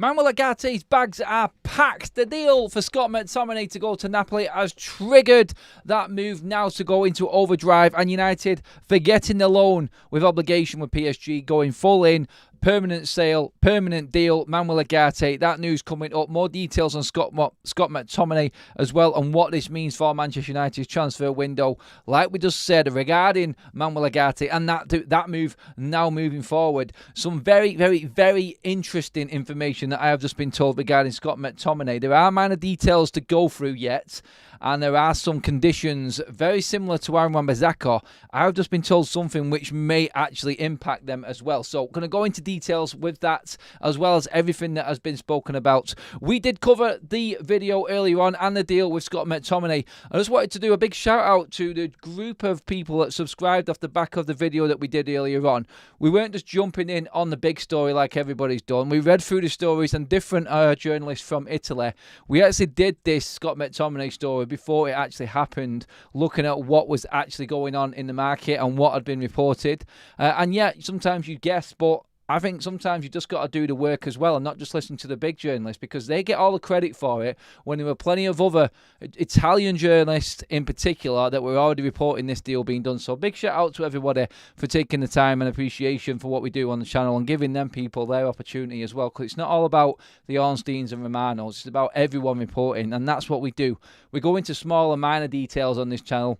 Manuel Ugarte's bags are packed. The deal for Scott McTominay to go to Napoli has triggered that move now to go into overdrive, and United forgetting the loan with obligation with PSG, going full in. Permanent sale, permanent deal, Manuel Ugarte. That news coming up. More details on Scott McTominay as well, and what this means for Manchester United's transfer window. Like we just said regarding Manuel Ugarte and that move now moving forward. Some very, very, very interesting information that I have just been told regarding Scott McTominay. There are minor details to go through yet, and there are some conditions very similar to Aaron Wan-Bissaka. I have just been told something which may actually impact them as well. So, going to go into details with that, as well as everything that has been spoken about. We did cover the video earlier on and the deal with Scott McTominay. I just wanted to do a big shout out to the group of people that subscribed off the back of the video that we did earlier on. We weren't just jumping in on the big story like everybody's done. We read through the stories and different journalists from Italy. We actually did this Scott McTominay story before it actually happened, looking at what was actually going on in the market and what had been reported. And yeah, sometimes you guess, but I think sometimes you just got to do the work as well and not just listen to the big journalists, because they get all the credit for it when there were plenty of other Italian journalists in particular that were already reporting this deal being done. So big shout out to everybody for taking the time and appreciation for what we do on the channel and giving them people their opportunity as well, because it's not all about the Ornsteins and Romanos, it's about everyone reporting, and that's what we do. We go into small and minor details on this channel,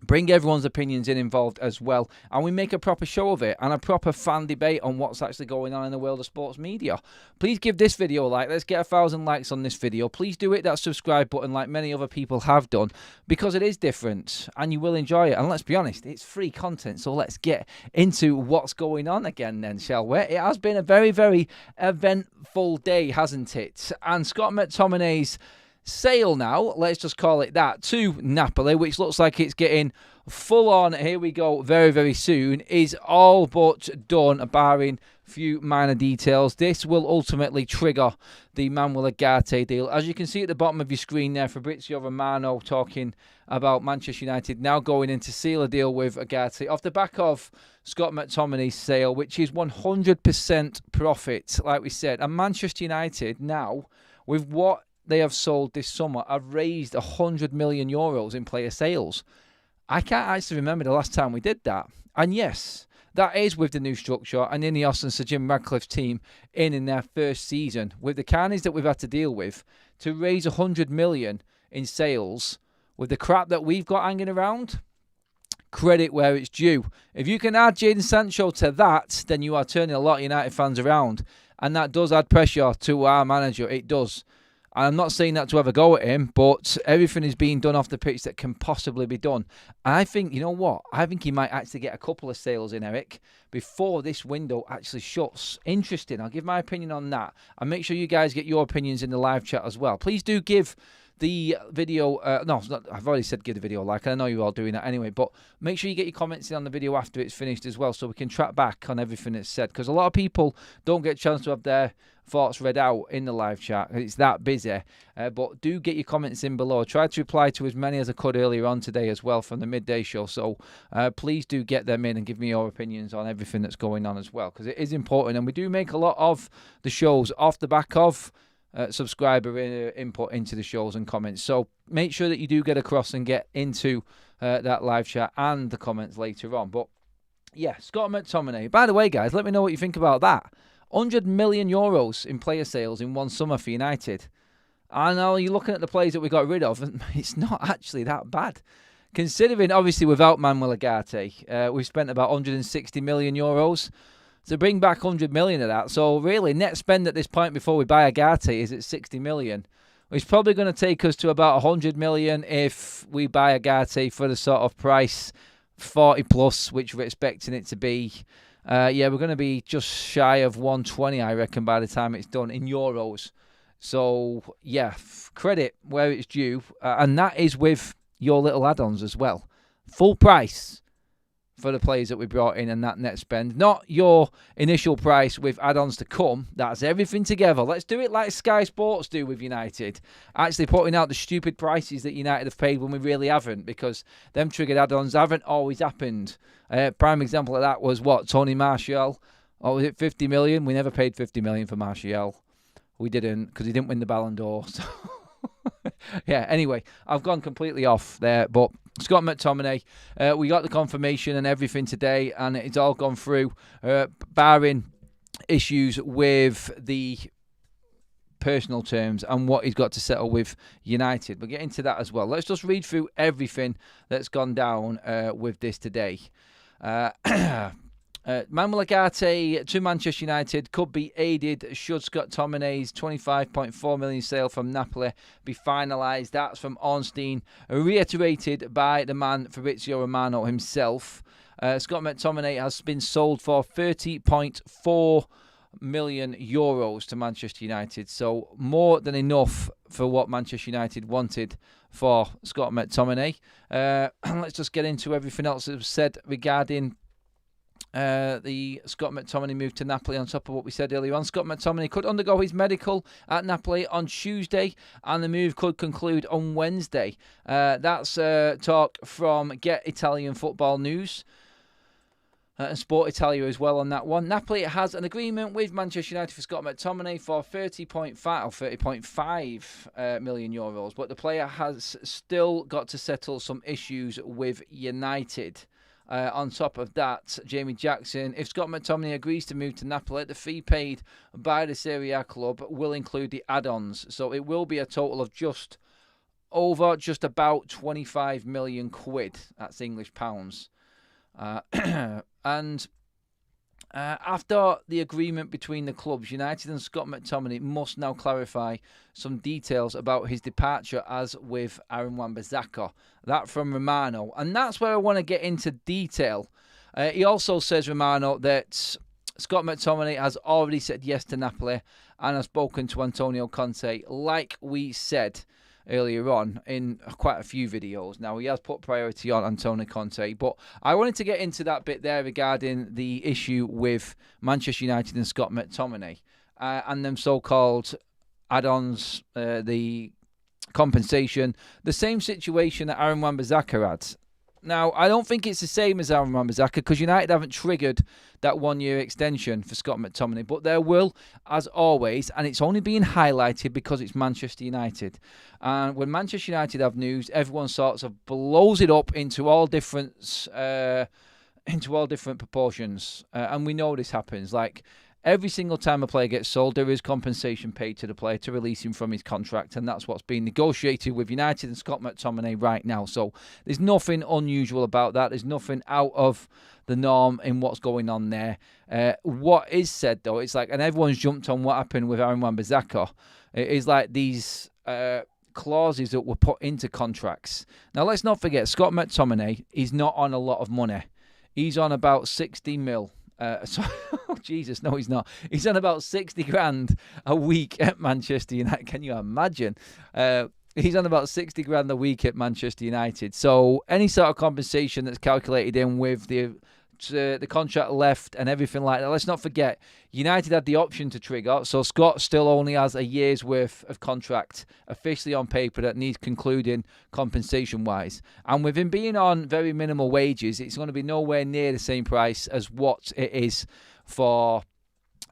bring everyone's opinions involved as well, and we make a proper show of it and a proper fan debate on what's actually going on in the world of sports media. Please give this video a like. Let's get 1,000 likes on this video. Please do hit that subscribe button like many other people have done, because it is different and you will enjoy it. And let's be honest, it's free content, so let's get into what's going on again then, shall we? It has been a very, very eventful day, hasn't it? And Scott McTominay's sale now, let's just call it that, to Napoli, which looks like it's getting full on, here we go, very, very soon, is all but done, barring a few minor details. This will ultimately trigger the Manuel Ugarte deal. As you can see at the bottom of your screen there, Fabrizio Romano talking about Manchester United now going in to seal a deal with Ugarte off the back of Scott McTominay's sale, which is 100% profit, like we said. And Manchester United now, with what they have sold this summer, have raised 100 million euros in player sales. I can't actually remember the last time we did that. And yes, that is with the new structure and Ineos and Sir Jim Ratcliffe's team in their first season, with the carnage that we've had to deal with, to raise 100 million in sales with the crap that we've got hanging around. Credit where it's due. If you can add Jadon Sancho to that, then you are turning a lot of United fans around. And that does add pressure to our manager. It does. I'm not saying that to have a go at him, but everything is being done off the pitch that can possibly be done. And I think, you know what? I think he might actually get a couple of sales in, Eric, before this window actually shuts. Interesting. I'll give my opinion on that. And make sure you guys get your opinions in the live chat as well. Please do give the video, I've already said give the video a like. I know you're all doing that anyway, but make sure you get your comments in on the video after it's finished as well, so we can track back on everything that's said, because a lot of people don't get a chance to have their thoughts read out in the live chat. It's that busy, but do get your comments in below. I tried to reply to as many as I could earlier on today as well from the midday show, so please do get them in and give me your opinions on everything that's going on as well, because it is important, and we do make a lot of the shows off the back of subscriber input into the shows and comments. So make sure that you do get across and get into that live chat and the comments later on. But yeah, Scott McTominay. By the way, guys, let me know what you think about that. 100 million euros in player sales in one summer for United. I know you're looking at the players that we got rid of, and it's not actually that bad. Considering, obviously, without Manuel Ugarte, we've spent about 160 million euros. To bring back 100 million of that. So really, net spend at this point before we buy Ugarte is at 60 million. It's probably going to take us to about 100 million if we buy Ugarte for the sort of price 40 plus, which we're expecting it to be. Yeah, we're going to be just shy of 120, I reckon, by the time it's done in euros. So yeah, credit where it's due. And that is with your little add-ons as well. Full price for the players that we brought in and that net spend. Not your initial price with add-ons to come. That's everything together. Let's do it like Sky Sports do with United. Actually putting out the stupid prices that United have paid when we really haven't, because them triggered add-ons haven't always happened. Prime example of that was what? Tony Martial. Or was it 50 million? We never paid 50 million for Martial. We didn't, because he didn't win the Ballon d'Or. So yeah, anyway, I've gone completely off there. But Scott McTominay, we got the confirmation and everything today, and it's all gone through, barring issues with the personal terms and what he's got to settle with United. We'll get into that as well. Let's just read through everything that's gone down with this today. Manuel UGARTE to Manchester United could be aided should Scott McTominay's £25.4 million sale from Napoli be finalised. That's from Ornstein, reiterated by the man Fabrizio Romano himself. Scott McTominay has been sold for €30.4 million to Manchester United, so more than enough for what Manchester United wanted for Scott McTominay. Let's just get into everything else that was said regarding the Scott McTominay move to Napoli. On top of what we said earlier on, Scott McTominay could undergo his medical at Napoli on Tuesday, and the move could conclude on Wednesday. That's talk from Get Italian Football News. And Sport Italia as well on that one. Napoli has an agreement with Manchester United for Scott McTominay for €30.5 million, but the player has still got to settle some issues with United. On top of that, Jamie Jackson, if Scott McTominay agrees to move to Napoli, the fee paid by the Serie A club will include the add-ons. So it will be a total of just about 25 million quid. That's English pounds. And after the agreement between the clubs, United and Scott McTominay must now clarify some details about his departure, as with Aaron Wan-Bissaka. That from Romano. And that's where I want to get into detail. He also says, Romano, that Scott McTominay has already said yes to Napoli and has spoken to Antonio Conte, like we said earlier on in quite a few videos. Now, he has put priority on Antonio Conte, but I wanted to get into that bit there regarding the issue with Manchester United and Scott McTominay and them so-called add-ons, the compensation, the same situation that Aaron Wan-Bissaka had. Now, I don't think it's the same as Aaron Wan-Bissaka because United haven't triggered that one-year extension for Scott McTominay, but there will, as always, and it's only being highlighted because it's Manchester United. And when Manchester United have news, everyone sort of blows it up into all different proportions, and we know this happens. Like, every single time a player gets sold, there is compensation paid to the player to release him from his contract, and that's what's being negotiated with United and Scott McTominay right now. So there's nothing unusual about that. There's nothing out of the norm in what's going on there. What is said, though, it's like, and everyone's jumped on what happened with Aaron Wan-Bissaka. It is like these clauses that were put into contracts. Now, let's not forget, Scott McTominay is not on a lot of money. He's on about 60 mil. Oh, Jesus, no, he's not. He's on about 60 grand a week at Manchester United. Can you imagine? He's on about 60 grand a week at Manchester United. So any sort of compensation that's calculated in with the contract left and everything like that. Let's not forget, United had the option to trigger, so Scott still only has a year's worth of contract officially on paper that needs concluding compensation-wise. And with him being on very minimal wages, it's going to be nowhere near the same price as what it is for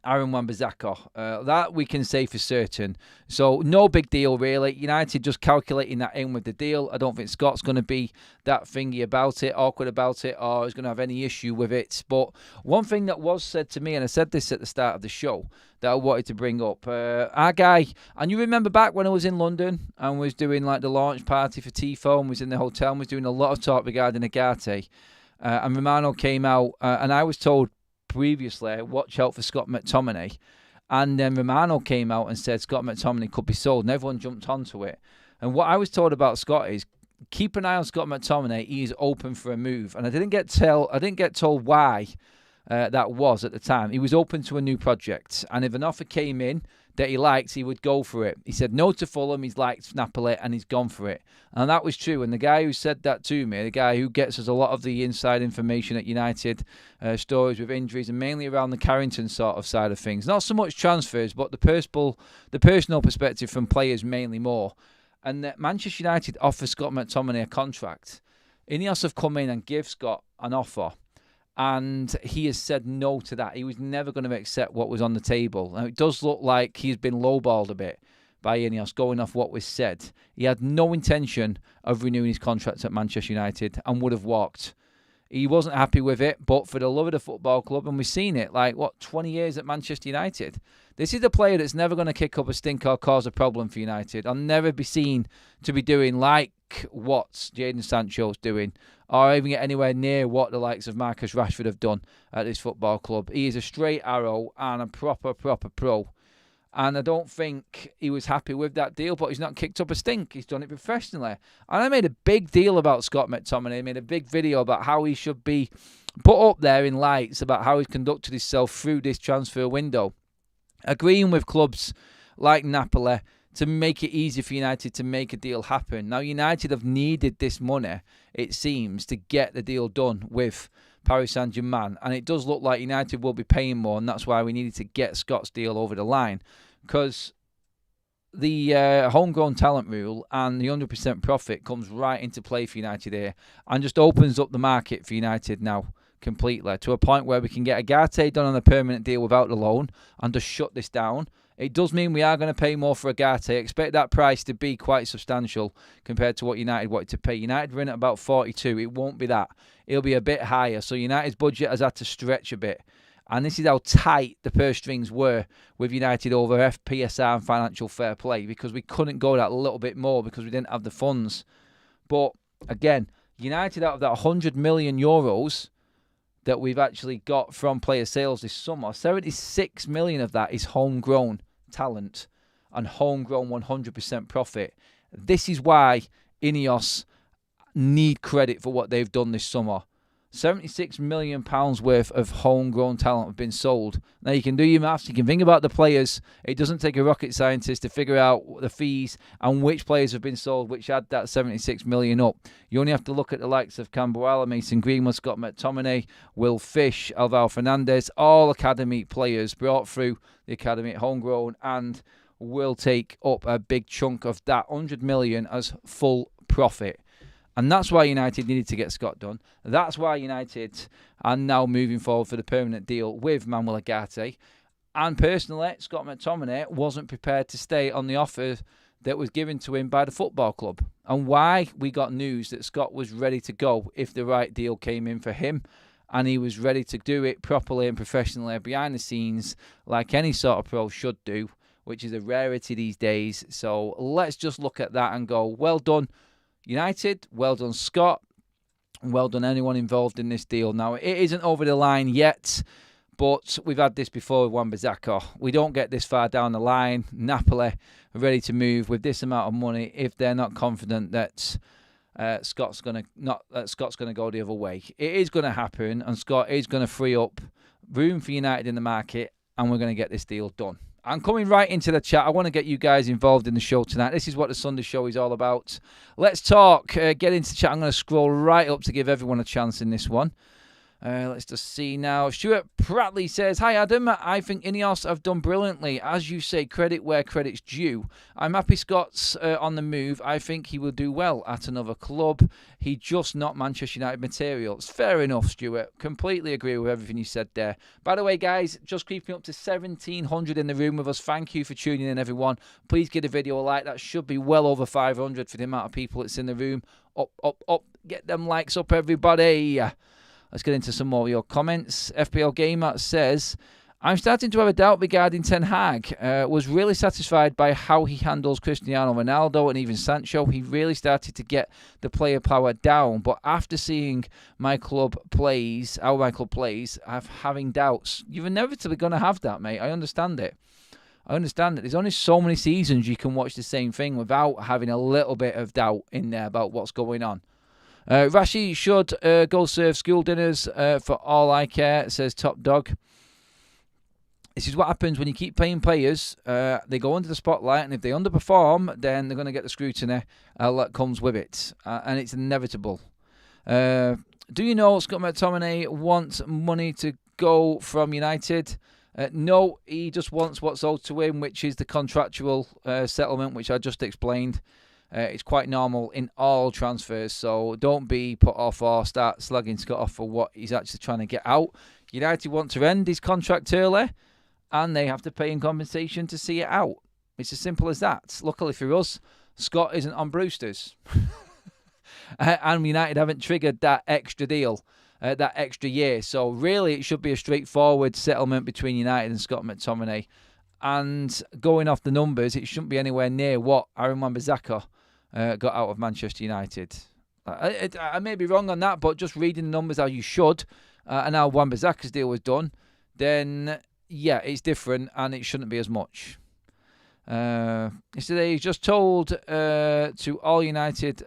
Aaron Wan-Bissaka. That we can say for certain. So no big deal, really. United just calculating that in with the deal. I don't think Scott's going to be that thingy about it, awkward about it, or is going to have any issue with it. But one thing that was said to me, and I said this at the start of the show, that I wanted to bring up. Our guy, and you remember back when I was in London and was doing like the launch party for Tifo and was in the hotel and was doing a lot of talk regarding UGARTE. And Romano came out, and I was told previously, watch out for Scott McTominay. And then Romano came out and said Scott McTominay could be sold, and everyone jumped onto it. And what I was told about Scott is, keep an eye on Scott McTominay. He's open for a move. And I didn't get told why that was at the time. He was open to a new project. And if an offer came in that he liked, he would go for it. He said no to Fulham, he's liked Napoli, and he's gone for it. And that was true. And the guy who said that to me, the guy who gets us a lot of the inside information at United, stories with injuries, and mainly around the Carrington sort of side of things. Not so much transfers, but the personal perspective from players mainly more. And that Manchester United offer Scott McTominay a contract. Ineos have come in and give Scott an offer. And he has said no to that. He was never going to accept what was on the table. Now, it does look like he's been lowballed a bit by Ineos, going off what was said. He had no intention of renewing his contract at Manchester United and would have walked. He wasn't happy with it, but for the love of the football club, and we've seen it, 20 years at Manchester United. This is the player that's never going to kick up a stink or cause a problem for United. I'll never be seen to be doing like what Jadon Sancho's doing, or even get anywhere near what the likes of Marcus Rashford have done at this football club. He is a straight arrow and a proper pro. And I don't think he was happy with that deal, but he's not kicked up a stink. He's done it professionally. And I made a big deal about Scott McTominay. I made a big video about how he should be put up there in lights, about how he's conducted himself through this transfer window. Agreeing with clubs like Napoli to make it easy for United to make a deal happen. Now, United have needed this money, it seems, to get the deal done with Paris Saint-Germain, and it does look like United will be paying more, and that's why we needed to get Scott's deal over the line, because the homegrown talent rule and the 100% profit comes right into play for United here, and just opens up the market for United now completely, to a point where we can get UGARTE done on a permanent deal without the loan and just shut this down. It does mean we are going to pay more for UGARTE. Expect that price to be quite substantial compared to what United wanted to pay. United were in at about 42. It won't be that. It'll be a bit higher. So United's budget has had to stretch a bit. And this is how tight the purse strings were with United over FPSR and financial fair play, because we couldn't go that little bit more because we didn't have the funds. But again, United, out of that 100 million euros that we've actually got from player sales this summer, 76 million of that is homegrown talent and homegrown 100% profit. This is why Ineos need credit for what they've done this summer. £76 million worth of homegrown talent have been sold. Now, you can do your maths, you can think about the players. It doesn't take a rocket scientist to figure out the fees and which players have been sold, which add that 76 million up. You only have to look at the likes of Camberwell, Mason Greenwood, Scott McTominay, Will Fish, Alvaro Fernandez, all academy players brought through the academy at homegrown, and will take up a big chunk of that 100 million as full profit. And that's why United needed to get Scott done. That's why United are now moving forward for the permanent deal with Manuel UGARTE. And personally, Scott McTominay wasn't prepared to stay on the offer that was given to him by the football club. And why we got news that Scott was ready to go if the right deal came in for him. And he was ready to do it properly and professionally behind the scenes, like any sort of pro should do, which is a rarity these days. So let's just look at that and go, well done, United, well done, Scott, well done anyone involved in this deal. Now, it isn't over the line yet, but we've had this before with Wan-Bissaka. We don't get this far down the line. Napoli are ready to move with this amount of money if they're not confident that Scott's going to go the other way. It is going to happen, and Scott is going to free up room for United in the market, and we're going to get this deal done. I'm coming right into the chat. I want to get you guys involved in the show tonight. This is what the Sunday show is all about. Let's talk. Get into chat. I'm going to scroll right up to give everyone a chance in this one. Let's just see now. Stuart Pratley says, "Hi Adam, I think Ineos have done brilliantly. As you say, credit where credit's due. I'm happy Scott's on the move. I think he will do well at another club. He just not Manchester United material." It's fair enough, Stuart. Completely agree with everything you said there. By the way, guys, just creeping up to 1,700 in the room with us. Thank you for tuning in, everyone. Please give the video a like. That should be well over 500 for the amount of people that's in the room. Up, up, up. Get them likes up, everybody. Let's get into some more of your comments. FPL Gamer says, "I'm starting to have a doubt regarding Ten Hag. Was really satisfied by how he handles Cristiano Ronaldo and even Sancho. He really started to get the player power down. But after seeing how my club plays, I'm having doubts." You're inevitably going to have that, mate. I understand it. There's only so many seasons you can watch the same thing without having a little bit of doubt in there about what's going on. Rashi should go serve school dinners for all I care, says Top Dog. This is what happens when you keep paying players. They go under the spotlight, and if they underperform, then they're going to get the scrutiny that comes with it. And it's inevitable. Do you know Scott McTominay wants money to go from United? No, he just wants what's owed to him, which is the contractual settlement, which I just explained. It's quite normal in all transfers, so don't be put off or start slagging Scott off for what he's actually trying to get out. United want to end his contract early, and they have to pay him compensation to see it out. It's as simple as that. Luckily for us, Scott isn't on Brewster's. And United haven't triggered that extra deal, that extra year. So really, it should be a straightforward settlement between United and Scott McTominay. And going off the numbers, it shouldn't be anywhere near what Aaron Wan-Bissaka got out of Manchester United. I may be wrong on that, but just reading the numbers how you should, and how Wan-Bissaka's deal was done, then yeah, it's different and it shouldn't be as much. Yesterday, he's just told to all United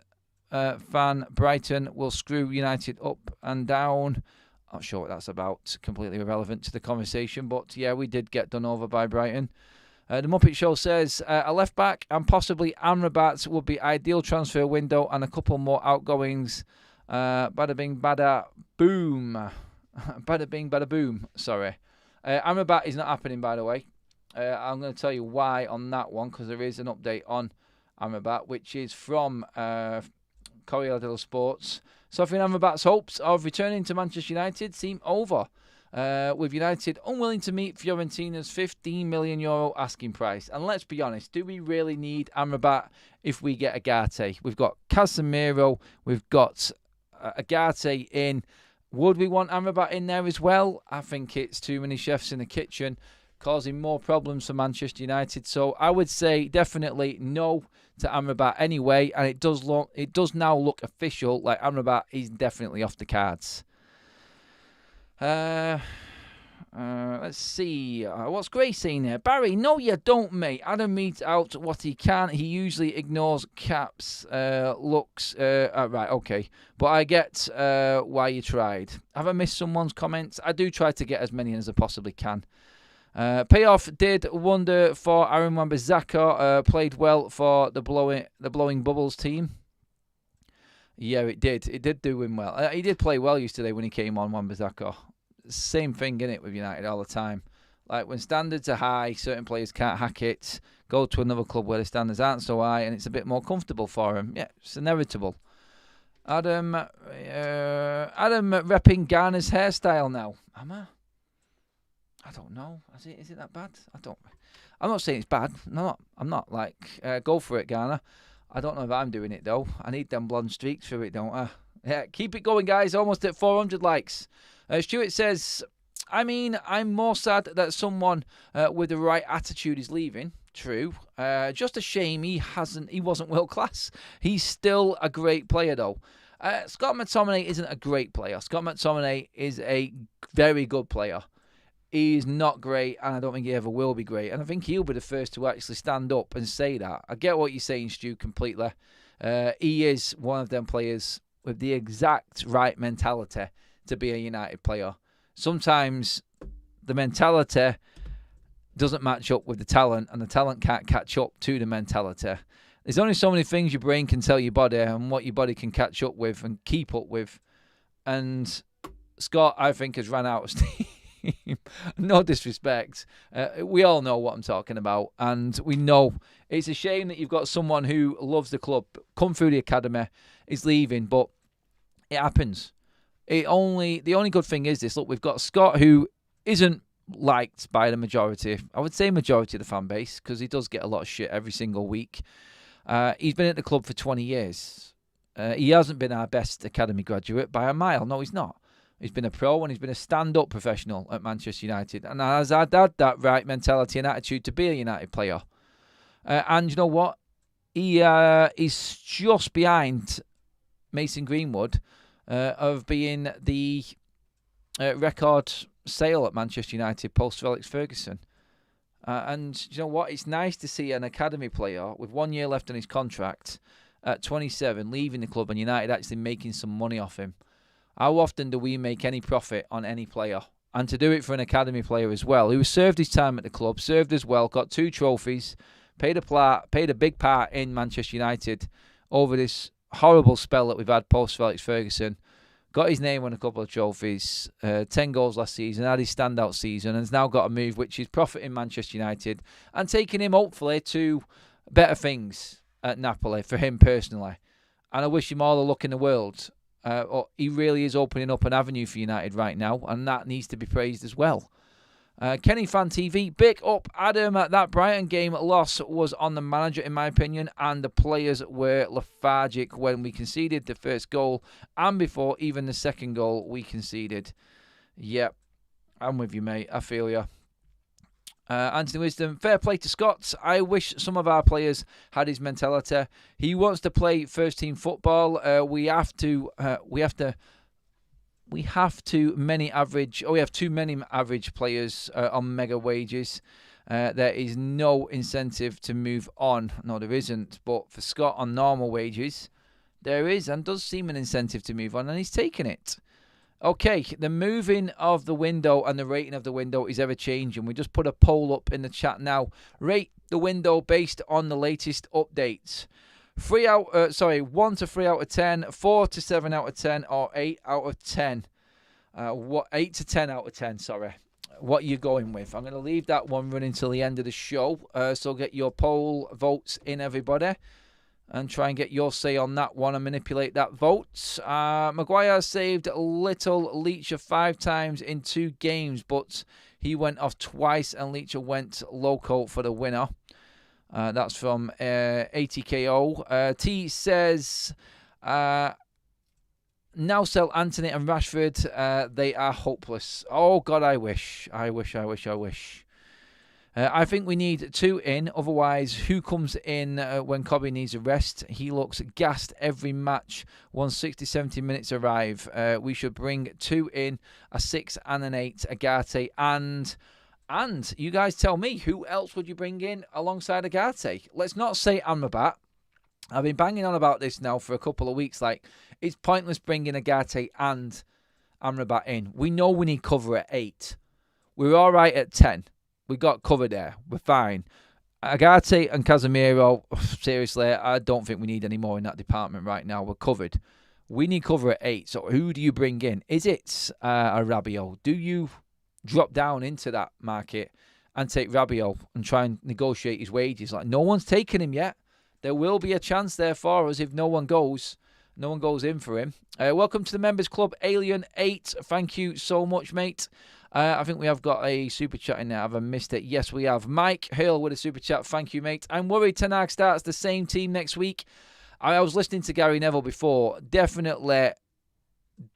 fan, Brighton will screw United up and down. Not sure what that's about. Completely irrelevant to the conversation, but yeah, we did get done over by Brighton. The Muppet Show says a left back and possibly Amrabat would be ideal transfer window, and a couple more outgoings. Bada bing, bada boom. Bada bing, bada boom. Sorry. Amrabat is not happening, by the way. I'm going to tell you why on that one, because there is an update on Amrabat, which is from Corriere dello Sports. Sofian Amrabat's hopes of returning to Manchester United seem over, with United unwilling to meet Fiorentina's €15 million asking price. And let's be honest, do we really need Amrabat if we get UGARTE? We've got Casemiro, we've got UGARTE in. Would we want Amrabat in there as well? I think it's too many chefs in the kitchen, causing more problems for Manchester United. So I would say definitely no to Amrabat anyway, and it does now look official, like Amrabat is definitely off the cards. Let's see. What's Grace saying here? Barry, no you don't, mate. Adam reads out what he can. He usually ignores caps, looks. Right, okay. But I get why you tried. Have I missed someone's comments? I do try to get as many as I possibly can. Payoff did wonder for Aaron Wan-Bissaka. Played well for the blowing bubbles team. Yeah, it did. It did do him well. He did play well yesterday when he came on, Wan-Bissaka. Same thing, innit, with United all the time. Like, when standards are high, certain players can't hack it. Go to another club where the standards aren't so high, and it's a bit more comfortable for him. Yeah, it's inevitable. Adam repping Garner's hairstyle now. Am I? I don't know. Is it that bad? I'm not saying it's bad. No, I'm not. Like, go for it, Garner. I don't know if I'm doing it, though. I need them blonde streaks for it, don't I? Yeah, keep it going, guys. Almost at 400 likes. Stuart says, I mean, I'm more sad that someone with the right attitude is leaving. True. Just a shame he wasn't world class. He's still a great player, though. Scott McTominay isn't a great player. Scott McTominay is a very good player. He's not great, and I don't think he ever will be great. And I think he'll be the first to actually stand up and say that. I get what you're saying, Stu, completely. He is one of them players with the exact right mentality to be a United player. Sometimes the mentality doesn't match up with the talent, and the talent can't catch up to the mentality. There's only so many things your brain can tell your body and what your body can catch up with and keep up with. And Scott, I think, has run out of steam. No disrespect. We all know what I'm talking about, and we know it's a shame that you've got someone who loves the club, come through the academy, is leaving, but it happens. The only good thing is this. Look, we've got Scott, who isn't liked by the majority. I would say majority of the fan base, because he does get a lot of shit every single week. He's been at the club for 20 years. He hasn't been our best academy graduate by a mile. No, he's not. He's been a pro, and he's been a stand-up professional at Manchester United, and has had that right mentality and attitude to be a United player. And you know what? He is just behind Mason Greenwood of being the record sale at Manchester United post Alex Ferguson. And you know what? It's nice to see an academy player with 1 year left on his contract at 27 leaving the club and United actually making some money off him. How often do we make any profit on any player? And to do it for an academy player as well, who served his time at the club, served as well, got 2 trophies, paid a big part in Manchester United over this horrible spell that we've had post Alex Ferguson. Got his name on a couple of trophies, 10 goals last season, had his standout season, and has now got a move which is profiting Manchester United and taking him hopefully to better things. at Napoli, for him personally. And I wish him all the luck in the world. He really is opening up an avenue for United right now, and that needs to be praised as well. Kenny Fan TV, big up Adam. That Brighton game loss was on the manager, in my opinion, and the players were lethargic when we conceded the first goal and before even the second goal we conceded. Yep, I'm with you, mate. I feel you. Anthony Wisdom, fair play to Scott. I wish some of our players had his mentality. He wants to play first team football. We have too many average players on mega wages. There is no incentive to move on. No, there isn't. But for Scott on normal wages, there is and does seem an incentive to move on, and he's taken it. Okay, the moving of the window and the rating of the window is ever changing. We just put a poll up in the chat now. Rate the window based on the latest updates. 1 to 3 out of 10, 4 to 7 out of 10, or 8 out of 10. 8 to 10 out of 10, sorry. What are you going with? I'm going to leave that one running till the end of the show. So get your poll votes in, everybody, and try and get your say on that one and manipulate that vote. Maguire saved Little Leacher 5 times in 2 games, but he went off twice and Leacher went loco for the winner. That's from ATKO. T says, now sell Anthony and Rashford. They are hopeless. Oh, God, I wish. I think we need 2 in. Otherwise, who comes in when Kobe needs a rest? He looks gassed every match once 60, 70 minutes arrive. We should bring 2 in, a 6 and an 8, UGARTE, and you guys tell me, who else would you bring in alongside UGARTE? Let's not say Amrabat. I've been banging on about this now for a couple of weeks. Like, it's pointless bringing UGARTE and Amrabat in. We know we need cover at 8. We're all right at 10. We got cover there. We're fine. UGARTE and Casemiro, seriously, I don't think we need any more in that department right now. We're covered. We need cover at 8. So who do you bring in? Is it a Rabiot? Do you drop down into that market and take Rabiot and try and negotiate his wages? Like, no one's taken him yet. There will be a chance there for us if no one goes in for him. Welcome to the Members Club, Alien8. Thank you so much, mate. I think we have got a super chat in there. Have I missed it? Yes, we have. Mike Hill with a super chat. Thank you, mate. I'm worried Ten Hag starts the same team next week. I was listening to Gary Neville before. Definitely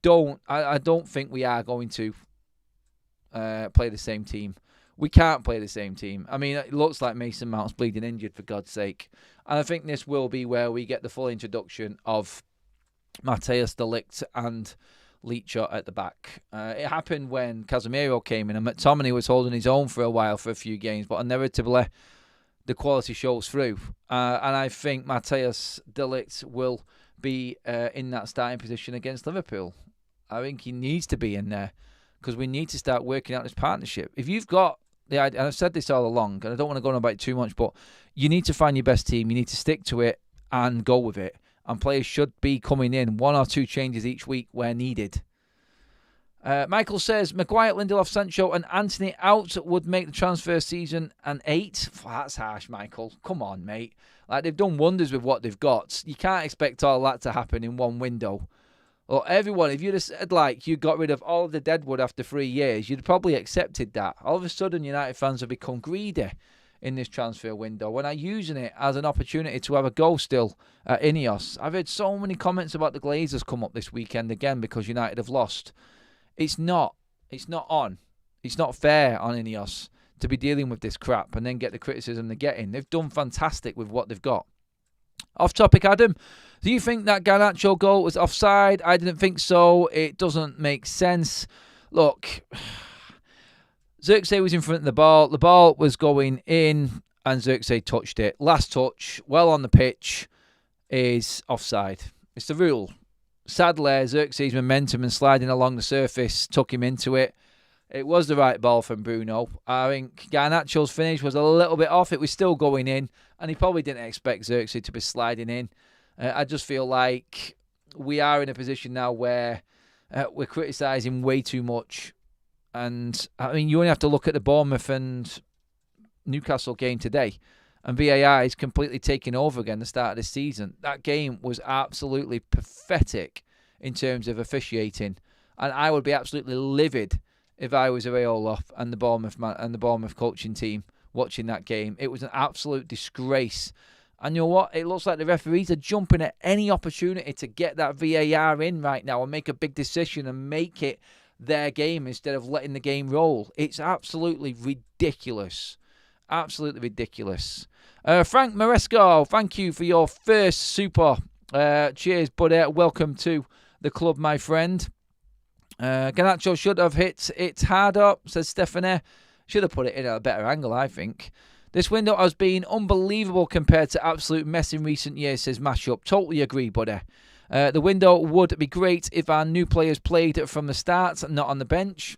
don't. I don't think we are going to play the same team. We can't play the same team. I mean, it looks like Mason Mount's bleeding injured, for God's sake. And I think this will be where we get the full introduction of Matthijs de Ligt and Leacher at the back. It happened when Casemiro came in and McTominay was holding his own for a while for a few games, but inevitably the quality shows through. And I think Matthijs de Ligt will be in that starting position against Liverpool. I think he needs to be in there because we need to start working out this partnership. If you've got the idea, and I've said this all along, and I don't want to go on about it too much, but you need to find your best team. You need to stick to it and go with it. And players should be coming in 1 or 2 changes each week where needed. Michael says, Maguire, Lindelof, Sancho and Anthony out would make the transfer season an 8. That's harsh, Michael. Come on, mate. Like, they've done wonders with what they've got. You can't expect all that to happen in one window. Or everyone, if you'd have said, like, you got rid of all of the deadwood after 3 years, you'd have probably accepted that. All of a sudden, United fans have become greedy in this transfer window. We're not using it as an opportunity to have a go still at Ineos. I've heard so many comments about the Glazers come up this weekend again because United have lost. It's not on. It's not fair on Ineos to be dealing with this crap and then get the criticism they're getting. They've done fantastic with what they've got. Off topic, Adam. Do you think that Garnacho goal was offside? I didn't think so. It doesn't make sense. Look, Xerxes was in front of the ball. The ball was going in and Xerxes touched it. Last touch, well on the pitch, is offside. It's the rule. Sadly, Xerxes' momentum and sliding along the surface took him into it. It was the right ball from Bruno. I think Garnacho's finish was a little bit off. It was still going in, and he probably didn't expect Xerxes to be sliding in. I just feel like we are in a position now where we're criticising way too much. And, I mean, you only have to look at the Bournemouth and Newcastle game today. and VAR is completely taking over again the start of this season. That game was absolutely pathetic in terms of officiating, and I would be absolutely livid if I was Areola and the Bournemouth coaching team watching that game. It was an absolute disgrace. And you know what? It looks like the referees are jumping at any opportunity to get that VAR in right now and make a big decision and make it their game instead of letting the game roll. It's absolutely ridiculous. Absolutely ridiculous. Frank Maresco, thank you for your first super. Cheers, buddy. Welcome to the club, my friend. Garnacho should have hit it harder, says Stephanie. Should have put it in at a better angle, I think. This window has been unbelievable compared to absolute mess in recent years, says Mashup. Totally agree, buddy. The window would be great if our new players played from the start, not on the bench.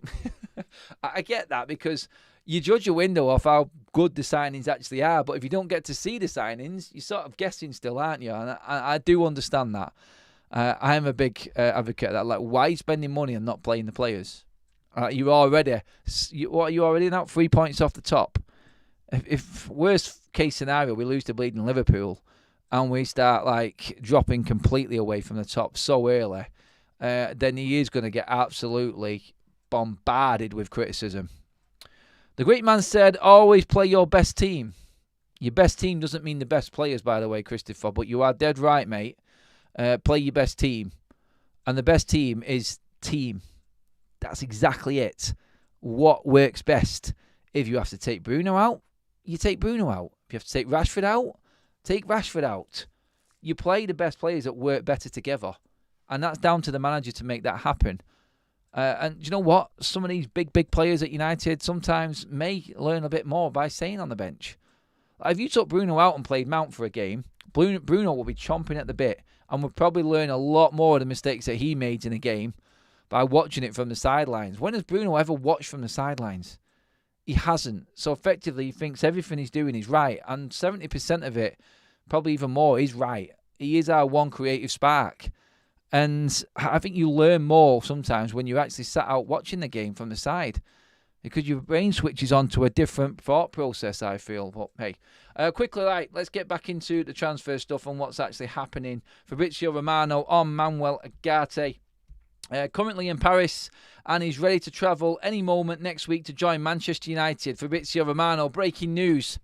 I get that, because you judge a window off how good the signings actually are, but if you don't get to see the signings, you're sort of guessing still, aren't you? And I do understand that. I am a big advocate of that. Like, why are you spending money and not playing the players? You're already now 3 points off the top. If worst case scenario, we lose to bleeding Liverpool and we start like dropping completely away from the top so early, then he is going to get absolutely bombarded with criticism. The great man said, always play your best team. Your best team doesn't mean the best players, by the way, Christopher, but you are dead right, mate. Play your best team. And the best team is team. That's exactly it. What works best? If you have to take Bruno out, you take Bruno out. If you have to take Rashford out, take Rashford out. You play the best players that work better together. And that's down to the manager to make that happen. And do you know what? Some of these big players at United sometimes may learn a bit more by staying on the bench. If you took Bruno out and played Mount for a game, Bruno will be chomping at the bit and would probably learn a lot more of the mistakes that he made in a game by watching it from the sidelines. When has Bruno ever watched from the sidelines? He hasn't. So effectively, he thinks everything he's doing is right. And 70% of it, probably even more, is right. He is our one creative spark. And I think you learn more sometimes when you're actually sat out watching the game from the side, because your brain switches on to a different thought process, I feel. But hey, quickly, let's get back into the transfer stuff and what's actually happening. Fabrizio Romano on Manuel Ugarte. Currently in Paris, and he's ready to travel any moment next week to join Manchester United. Fabrizio Romano, breaking news.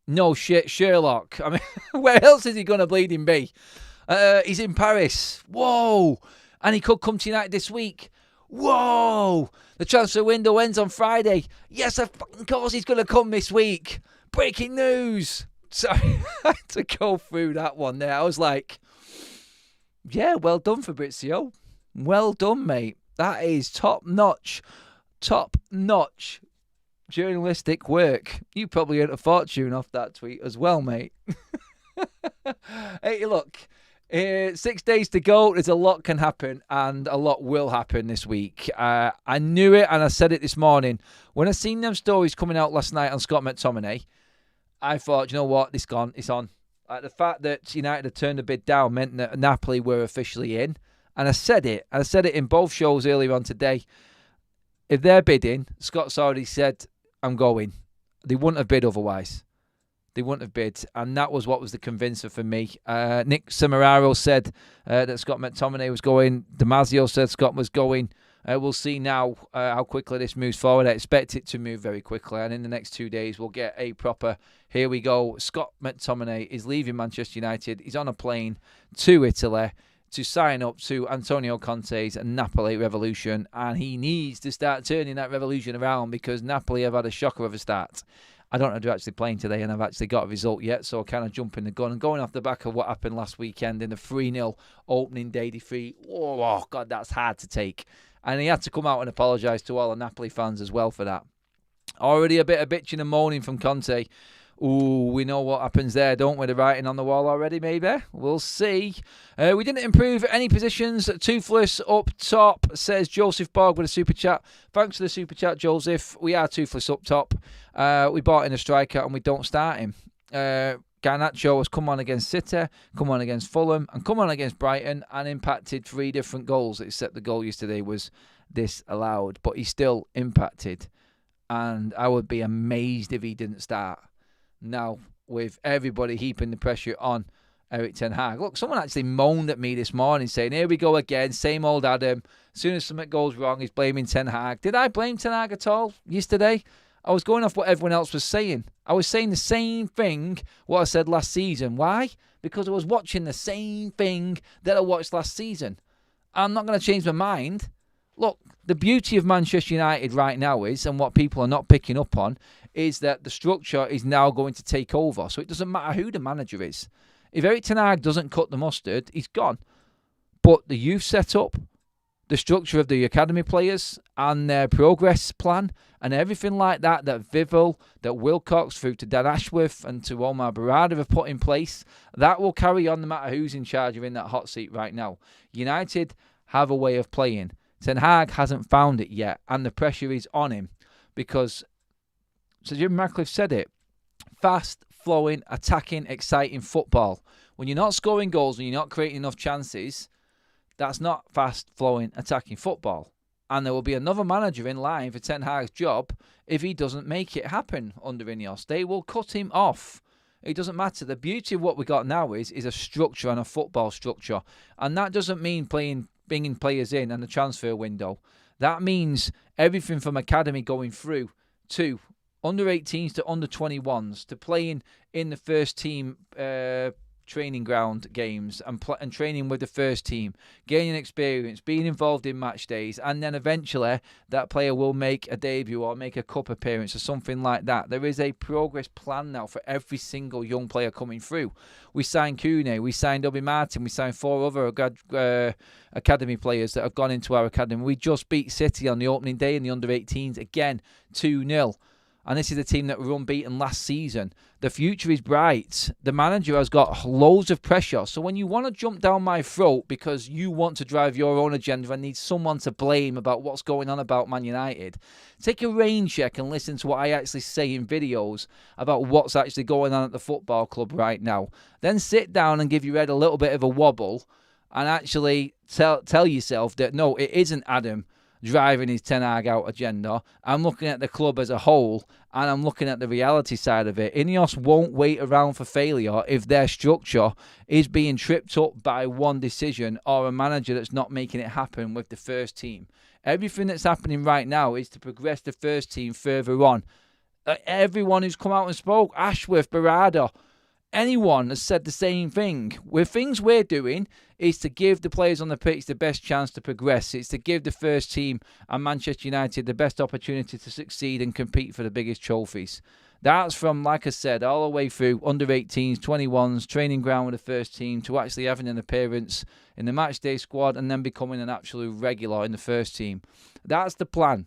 No shit, Sherlock. I mean, where else is he going to bleeding be? He's in Paris. Whoa. And he could come to United this week. Whoa. The transfer window ends on Friday. Yes, of course he's going to come this week. Breaking news. Sorry, I had to go through that one there. I was like, yeah, well done, Fabrizio. Well done, mate. That is top-notch journalistic work. You probably earned a fortune off that tweet as well, mate. Hey, look, 6 days to go. There's a lot can happen, and a lot will happen this week. I knew it, and I said it this morning. When I seen them stories coming out last night on Scott McTominay, I thought, you know what, it's gone, it's on. The fact that United had turned a bid down meant that Napoli were officially in. And I said it in both shows earlier on today. If they're bidding, Scott's already said, I'm going. They wouldn't have bid otherwise. They wouldn't have bid. And that was what was the convincer for me. Nick Semeraro said that Scott McTominay was going. Damasio said Scott was going. We'll see now how quickly this moves forward. I expect it to move very quickly. And in the next 2 days, we'll get a proper, here we go. Scott McTominay is leaving Manchester United. He's on a plane to Italy to sign up to Antonio Conte's Napoli revolution. And he needs to start turning that revolution around, because Napoli have had a shocker of a start. I don't know if they're actually playing today, and I've actually got a result yet, so kind of jumping the gun. And going off the back of what happened last weekend in the 3-0 opening day defeat, oh, God, that's hard to take. And he had to come out and apologise to all the Napoli fans as well for that. Already a bit of bitching and moaning from Conte. Ooh, we know what happens there, don't we? The writing on the wall already, maybe? We'll see. We didn't improve any positions. Toothless up top, says Joseph Borg with a super chat. Thanks for the super chat, Joseph. We are toothless up top. We bought in a striker and we don't start him. Garnacho has come on against City, come on against Fulham, and come on against Brighton, and impacted 3 different goals, except the goal yesterday was disallowed. But he still impacted, and I would be amazed if he didn't start. now with everybody heaping the pressure on Erik ten Hag. Look, someone actually moaned at me this morning saying, here we go again, same old Adam. As soon as something goes wrong, he's blaming ten Hag. Did I blame ten Hag at all yesterday? I was going off what everyone else was saying. I was saying the same thing what I said last season. Why? Because I was watching the same thing that I watched last season. I'm not going to change my mind. Look, the beauty of Manchester United right now is, and what people are not picking up on, is that the structure is now going to take over. So it doesn't matter who the manager is. If Erik ten Hag doesn't cut the mustard, he's gone. But the youth setup, the structure of the academy players and their progress plan and everything like that Vivel, that Wilcox through to Dan Ashworth and to Omar Barada have put in place, that will carry on no matter who's in charge of in that hot seat right now. United have a way of playing. Ten Hag hasn't found it yet, and the pressure is on him because, so Jim Ratcliffe said it, fast-flowing, attacking, exciting football. When you're not scoring goals and you're not creating enough chances, that's not fast-flowing, attacking football. And there will be another manager in line for Ten Hag's job if he doesn't make it happen under Ineos. They will cut him off. It doesn't matter. The beauty of what we got now is a structure and a football structure. And that doesn't mean bringing players in and the transfer window. That means everything from academy going through to under 18s to under 21s to playing in the first team training ground games and training with the first team, gaining experience, being involved in match days, and then eventually that player will make a debut or make a cup appearance or something like that. There is a progress plan now for every single young player coming through. We signed Kune, we signed Obi Martin, we signed 4 other academy players that have gone into our academy. We just beat City on the opening day in the under-18s again, 2-0. And this is a team that were unbeaten last season. The future is bright. The manager has got loads of pressure. So when you want to jump down my throat because you want to drive your own agenda and need someone to blame about what's going on about Man United, take a rain check and listen to what I actually say in videos about what's actually going on at the football club right now. Then sit down and give your head a little bit of a wobble and actually tell yourself that, no, it isn't Adam driving his Ten Hag out agenda. I'm looking at the club as a whole, and I'm looking at the reality side of it. Ineos won't wait around for failure if their structure is being tripped up by one decision or a manager that's not making it happen with the first team. Everything that's happening right now is to progress the first team further on. Everyone who's come out and spoke, Ashworth, Barada, anyone has said the same thing. With things we're doing is to give the players on the pitch the best chance to progress. It's to give the first team and Manchester United the best opportunity to succeed and compete for the biggest trophies. That's from, like I said, all the way through under 18s, 21s, training ground with the first team to actually having an appearance in the matchday squad and then becoming an absolute regular in the first team. That's the plan.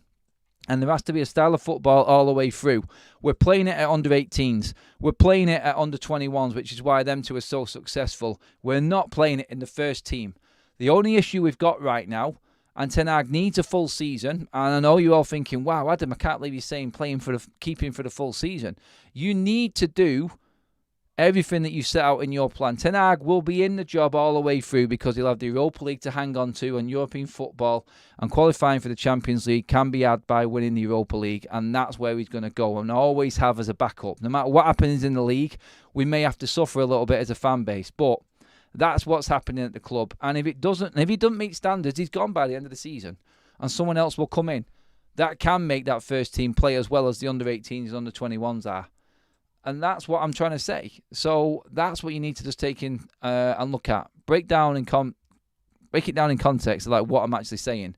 And there has to be a style of football all the way through. We're playing it at under 18s. We're playing it at under 21s, which is why them two are so successful. We're not playing it in the first team. The only issue we've got right now, and Ten Hag needs a full season, and I know you're all thinking, wow, Adam, I can't believe you're saying keeping for the full season. You need to do everything that you set out in your plan. Ten Hag will be in the job all the way through because he'll have the Europa League to hang on to, and European football and qualifying for the Champions League can be had by winning the Europa League, and that's where he's going to go and always have as a backup. No matter what happens in the league, we may have to suffer a little bit as a fan base, but that's what's happening at the club. And if he doesn't meet standards, he's gone by the end of the season, and someone else will come in that can make that first team play as well as the under 18s and under 21s are. And that's what I'm trying to say. So that's what you need to just take in and look at. Break it down in context of like what I'm actually saying.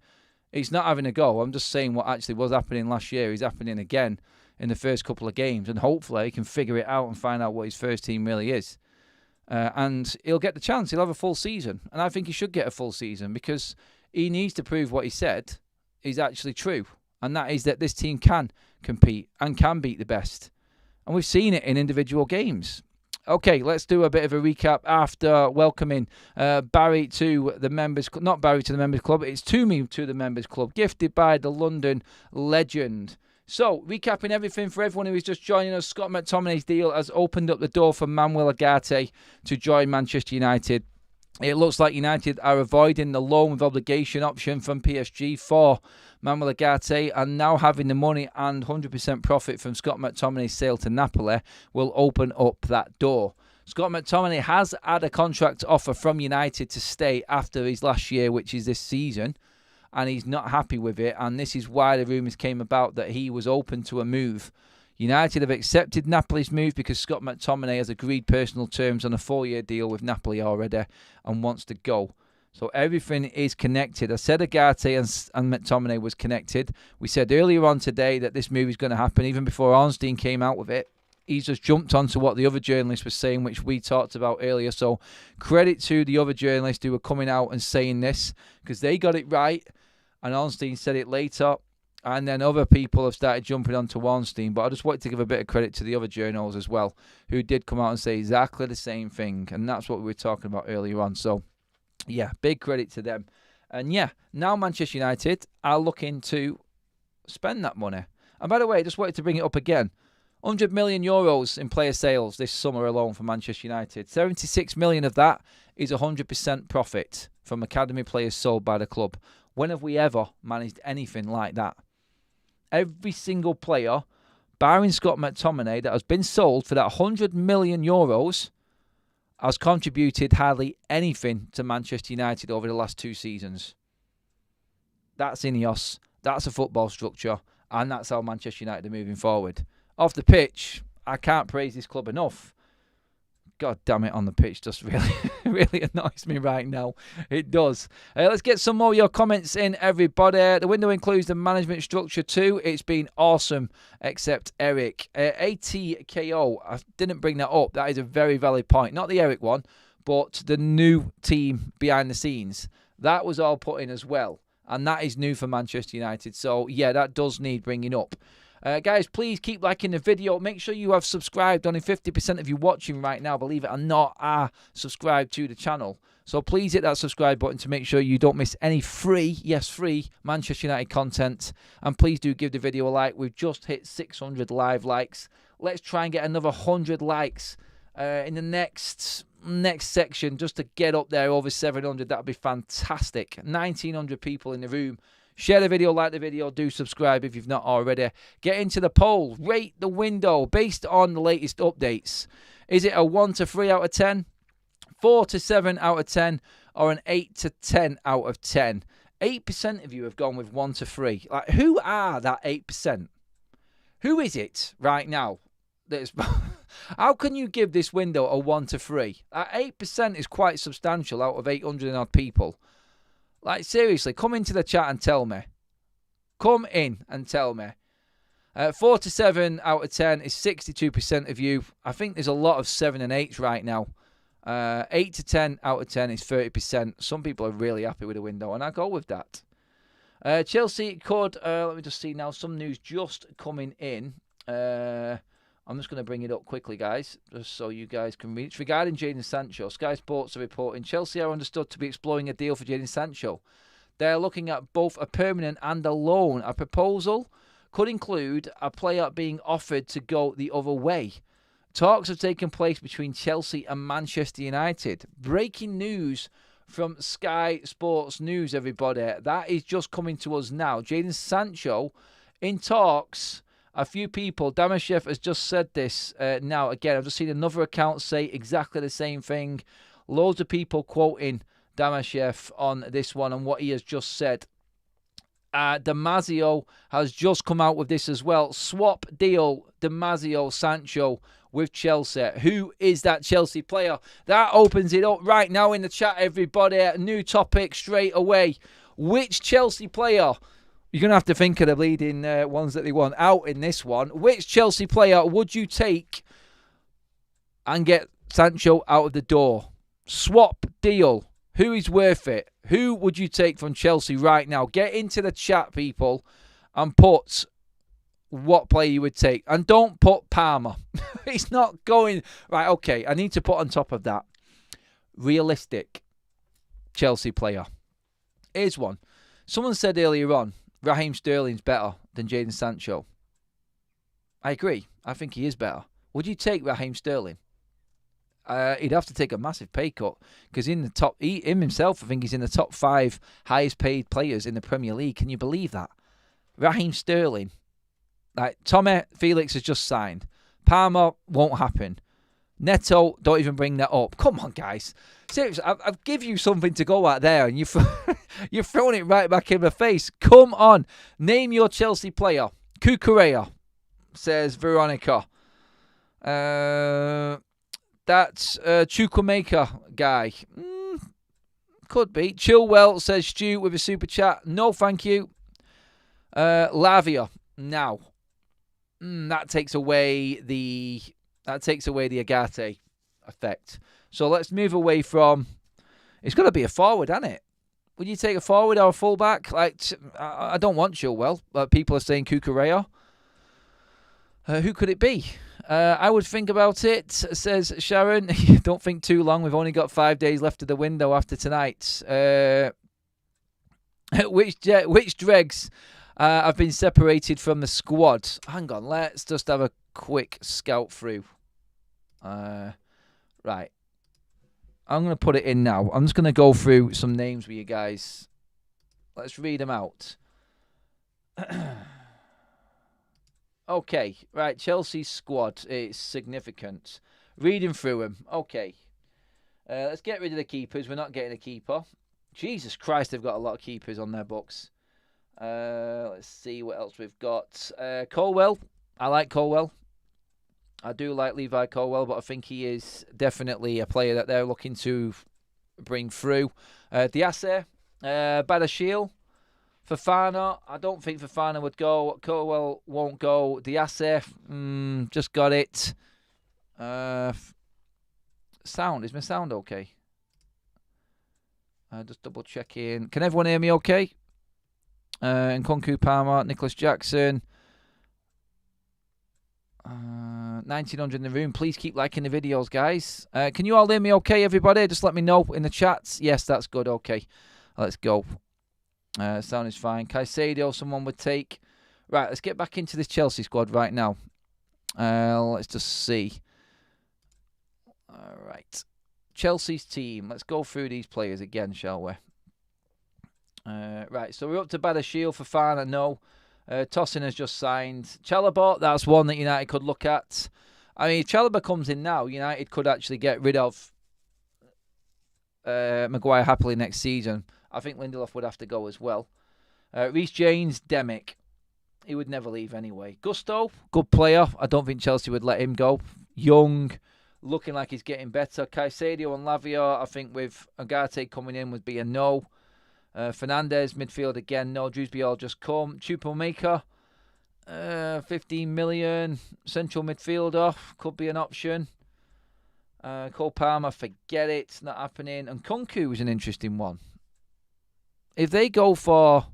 It's not having a go. I'm just saying what actually was happening last year is happening again in the first couple of games. And hopefully he can figure it out and find out what his first team really is. And he'll get the chance. He'll have a full season. And I think he should get a full season because he needs to prove what he said is actually true. And that is that this team can compete and can beat the best. And we've seen it in individual games. Okay, let's do a bit of a recap after welcoming Barry to the members, not Barry to the members club, it's Toomey to the members club, gifted by the London legend. So, recapping everything for everyone who is just joining us, Scott McTominay's deal has opened up the door for Manuel Ugarte to join Manchester United. It looks like United are avoiding the loan with obligation option from PSG for Manuel UGARTE, and now having the money and 100% profit from Scott McTominay's sale to Napoli will open up that door. Scott McTominay has had a contract offer from United to stay after his last year, which is this season, and he's not happy with it, and this is why the rumours came about that he was open to a move. United have accepted Napoli's move because Scott McTominay has agreed personal terms on a 4-year deal with Napoli already and wants to go. So everything is connected. I said UGARTE and McTominay was connected. We said earlier on today that this move is going to happen even before Ornstein came out with it. He's just jumped onto what the other journalists were saying, which we talked about earlier. So credit to the other journalists who were coming out and saying this, because they got it right and Ornstein said it later. And then other people have started jumping onto Ornstein. But I just wanted to give a bit of credit to the other journals as well, who did come out and say exactly the same thing. And that's what we were talking about earlier on. So, yeah, big credit to them. And, yeah, now Manchester United are looking to spend that money. And, by the way, I just wanted to bring it up again. 100 million euros in player sales this summer alone for Manchester United. 76 million of that is 100% profit from academy players sold by the club. When have we ever managed anything like that? Every single player, barring Scott McTominay, that has been sold for that 100 million euros has contributed hardly anything to Manchester United over the last 2 seasons. That's Ineos, that's a football structure, and that's how Manchester United are moving forward. Off the pitch, I can't praise this club enough. God damn it, on the pitch just really annoys me right now. It does. Let's get some more of your comments in, everybody. The window includes the management structure too. It's been awesome, except Eric. ATKO, I didn't bring that up. That is a very valid point. Not the Eric one, but the new team behind the scenes. That was all put in as well. And that is new for Manchester United. So, yeah, that does need bringing up. Guys, please keep liking the video. Make sure you have subscribed. Only 50% of you watching right now, believe it or not, are subscribed to the channel. So please hit that subscribe button to make sure you don't miss any free Manchester United content. And please do give the video a like. We've just hit 600 live likes. Let's try and get another 100 likes in the next section just to get up there over 700. That would be fantastic. 1,900 people in the room. Share the video, like the video, do subscribe if you've not already. Get into the poll. Rate the window based on the latest updates. Is it a 1 to 3 out of 10, 4 to 7 out of 10, or an 8 to 10 out of 10? 8% of you have gone with 1 to 3. Like, who are that 8%? Who is it right now? How can you give this window a 1 to 3? 8% is quite substantial out of 800 and odd people. Like, seriously, come into the chat and tell me. Come in and tell me. 4 to 7 out of 10 is 62% of you. I think there's a lot of 7 and 8s right now. 8 to 10 out of 10 is 30%. Some people are really happy with the window, and I go with that. Chelsea could, let me just see now, some news just coming in. I'm just going to bring it up quickly, guys, just so you guys can read. It's regarding Jadon Sancho. Sky Sports are reporting Chelsea are understood to be exploring a deal for Jadon Sancho. They're looking at both a permanent and a loan. A proposal could include a player being offered to go the other way. Talks have taken place between Chelsea and Manchester United. Breaking news from Sky Sports News, everybody. That is just coming to us now. Jadon Sancho in talks. A few people, Damashev has just said this now. Again, I've just seen another account say exactly the same thing. Loads of people quoting Damashev on this one and what he has just said. Damasio has just come out with this as well. Swap deal, Damasio Sancho with Chelsea. Who is that Chelsea player? That opens it up right now in the chat, everybody. New topic straight away. Which Chelsea player? You're going to have to think of the leading ones that they want out in this one. Which Chelsea player would you take and get Sancho out of the door? Swap deal. Who is worth it? Who would you take from Chelsea right now? Get into the chat, people, and put what player you would take. And don't put Palmer. It's not going... Right, okay, I need to put on top of that. Realistic Chelsea player. Here's one. Someone said earlier on, Raheem Sterling's better than Jadon Sancho. I agree. I think he is better. Would you take Raheem Sterling? he'd have to take a massive pay cut because in the top, him himself, I think he's in the top 5 highest paid players in the Premier League. Can you believe that? Raheem Sterling, like Tommy Felix has just signed. Palmer won't happen. Neto, don't even bring that up. Come on, guys. Seriously, I've give you something to go at there, and you're throwing it right back in my face. Come on. Name your Chelsea player. Cucurella, says Veronica. That's Chukwuemeka guy. Could be. Chilwell, says Stu with a super chat. No, thank you. Lavia. Now. That takes away the UGARTE effect. So let's move away from... It's got to be a forward, hasn't it? Would you take a forward or a fullback? Like, I don't want Chilwell. People are saying Cucurella. Who could it be? I would think about it, says Sharon. Don't think too long. We've only got 5 days left of the window after tonight. Which dregs have been separated from the squad? Hang on, let's just have a quick scout through. Right. I'm going to put it in now. I'm just going to go through some names with you guys. Let's read them out. Okay, right, Chelsea's squad is significant. Reading through them. Okay. Let's get rid of the keepers. We're not getting a keeper. Jesus Christ, they've got a lot of keepers on their books. Let's see what else we've got. Colwell. I like Colwell. I do like Levi Colwell, but I think he is definitely a player that they're looking to bring through. Diasse, Badashil, Fofana. I don't think Fofana would go. Colwell won't go. Diasse, just got it. Sound. Is my sound okay? Just double checking. Can everyone hear me okay? Nkunku, Palmer, Nicholas Jackson. 1900 in the room. Please keep liking the videos, guys. Can you all hear me okay, everybody? Just let me know in the chats. Yes, that's good. Okay. Let's go. Sound is fine. Caicedo, someone would take. Right, let's get back into this Chelsea squad right now. Let's just see. All right. Chelsea's team. Let's go through these players again, shall we? Right, so we're up to Badashil. Fofana, no. Tosin has just signed. Chalobah, that's one that United could look at. I mean, if Chalobah comes in now, United could actually get rid of Maguire happily next season. I think Lindelof would have to go as well. Reece James, Demick. He would never leave anyway. Gusto, good player. I don't think Chelsea would let him go. Young, looking like he's getting better. Caicedo and Lavia, I think with UGARTE coming in would be a no. Fernandez, midfield again, no. Drewsbury all just come. Chukwuemeka, 15 million. Central midfielder, could be an option. Cole Palmer, forget it. It's not happening. And Nkunku is an interesting one. If they go for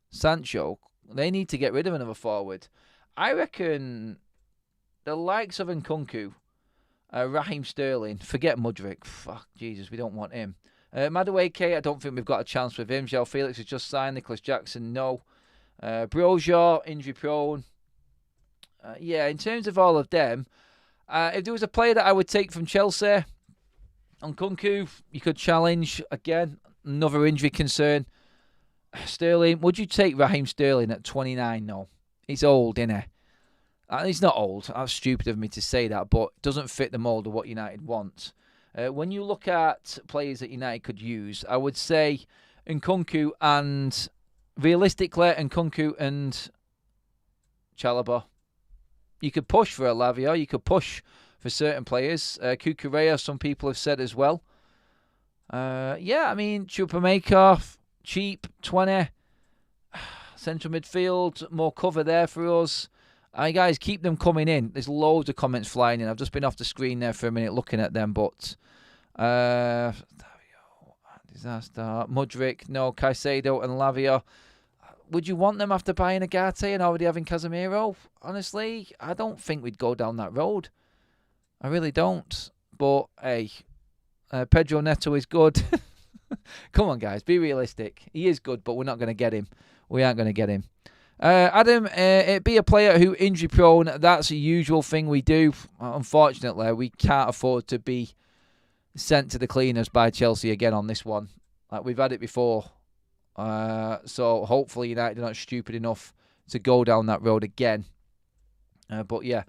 Sancho, they need to get rid of another forward. I reckon the likes of Nkunku, Raheem Sterling, forget Mudryk. Fuck, Jesus, we don't want him. Madueke, I don't think we've got a chance with him. João Felix has just signed. Nicholas Jackson, no. Brozier, injury prone. Yeah, in terms of all of them, if there was a player that I would take from Chelsea, Nkunku, you could challenge. Again, another injury concern. Sterling, would you take Raheem Sterling at 29? No. He's old, isn't he? He's not old. That's stupid of me to say that, but doesn't fit the mould of what United wants. When you look at players that United could use, I would say Nkunku and, realistically, Nkunku and Chalobah. You could push for a Lavia. You could push for certain players. Cucurella, some people have said as well. Yeah, I mean, Chukwuemeka, cheap, 20. Central midfield, more cover there for us. Guys, keep them coming in. There's loads of comments flying in. I've just been off the screen there for a minute looking at them, but disaster. Mudryk, no. Caicedo and Lavia. Would you want them after buying UGARTE and already having Casemiro? Honestly, I don't think we'd go down that road. I really don't. But, hey, Pedro Neto is good. Come on, guys, be realistic. He is good, but we're not going to get him. We aren't going to get him. Adam, it'd be a player who injury prone. That's a usual thing we do. Unfortunately, we can't afford to be sent to the cleaners by Chelsea again on this one. Like, we've had it before. So hopefully United are not stupid enough to go down that road again. But yeah,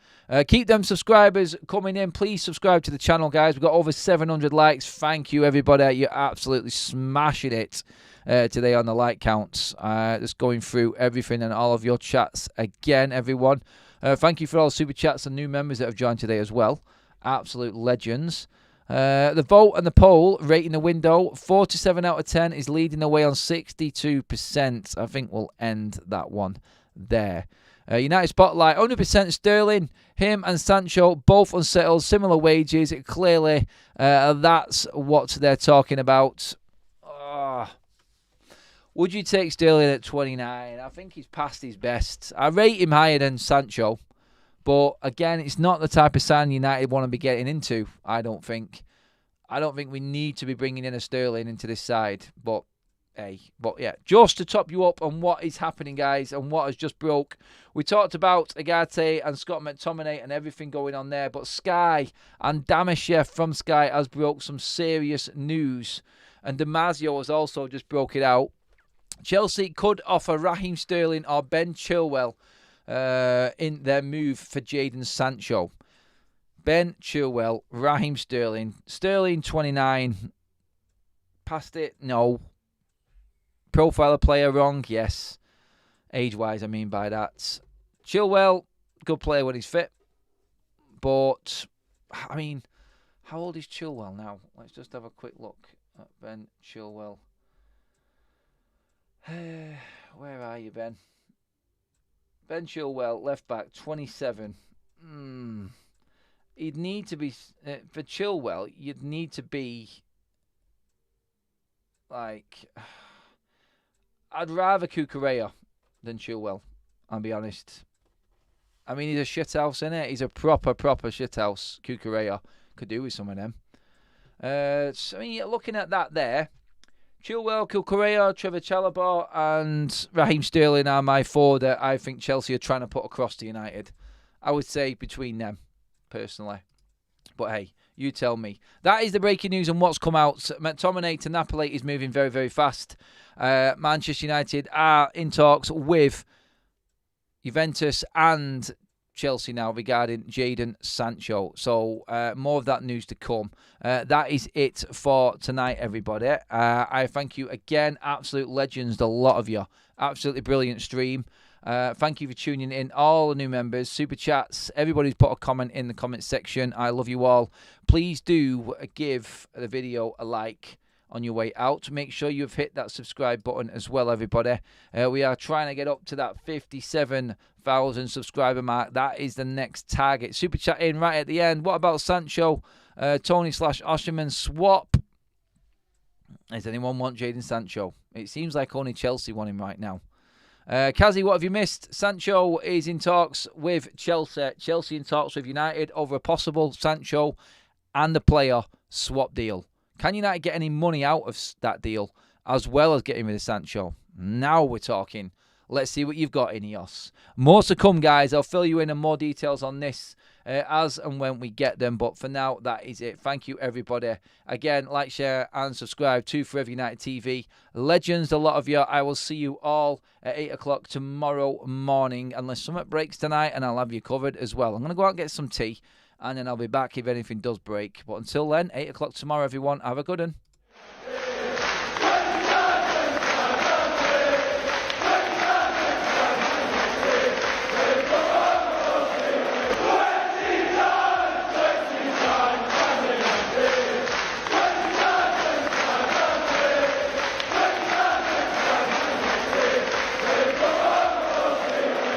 keep them subscribers coming in. Please subscribe to the channel, guys. We've got over 700 likes. Thank you, everybody. You're absolutely smashing it today on the like counts. Just going through everything and all of your chats again, everyone. Thank you for all the super chats and new members that have joined today as well. Absolute legends. The vote and the poll rating the window, 47 out of 10 is leading the way on 62%. I think we'll end that one there. United Spotlight, 100% Sterling. Him and Sancho, both unsettled, similar wages. Clearly, that's what they're talking about. Would you take Sterling at 29? I think he's past his best. I rate him higher than Sancho. But, again, it's not the type of sign United want to be getting into, I don't think. I don't think we need to be bringing in a Sterling into this side. But, hey. But, yeah, just to top you up on what is happening, guys, and what has just broke. We talked about UGARTE and Scott McTominay and everything going on there. But Sky and Damashek from Sky has broke some serious news. And Damasio has also just broke it out. Chelsea could offer Raheem Sterling or Ben Chilwell in their move for Jadon Sancho. Ben Chilwell, Raheem Sterling. Sterling, 29. Past it? No. Profile a player wrong? Yes. Age-wise, I mean by that. Chilwell, good player when he's fit. But, I mean, how old is Chilwell now? Let's just have a quick look at Ben Chilwell. Where are you, Ben? Ben Chilwell, left back, 27. He'd need to be, for Chilwell, you'd need to be, like, I'd rather Cucurella than Chilwell, I'll be honest. I mean, he's a shithouse, innit? He's a proper shithouse. Cucurella could do with some of them. So, I mean, looking at that there, Chilwell, Cucurella, Trevor Chalobah and Raheem Sterling are my four that I think Chelsea are trying to put across to United. I would say between them, personally. But hey, you tell me. That is the breaking news and what's come out. McTominay to Napoli is moving very, very fast. Manchester United are in talks with Juventus and Chelsea now regarding Jadon Sancho. So more of that news to come. That is it for tonight, everybody. I thank you again. Absolute legends, a lot of you. Absolutely brilliant stream. Thank you for tuning in. All the new members, super chats, everybody's put a comment in the comment section. I love you all. Please do give the video a like on your way out. Make sure you've hit that subscribe button as well, everybody. We are trying to get up to that 57,000 subscriber mark. That is the next target. Super chat in right at the end. What about Sancho? Tony/Osherman swap. Does anyone want Jadon Sancho? It seems like only Chelsea want him right now. Kazi, what have you missed? Sancho is in talks with Chelsea. Chelsea in talks with United over a possible Sancho and the player swap deal. Can United get any money out of that deal as well as getting rid of Sancho? Now we're talking. Let's see what you've got, Ineos. More to come, guys. I'll fill you in on more details on this as and when we get them. But for now, that is it. Thank you, everybody. Again, like, share, and subscribe to Forever United TV. Legends, a lot of you. I will see you all at 8 o'clock tomorrow morning, unless something breaks tonight, and I'll have you covered as well. I'm going to go out and get some tea, and then I'll be back if anything does break. But until then, 8 o'clock tomorrow, everyone. Have a good one.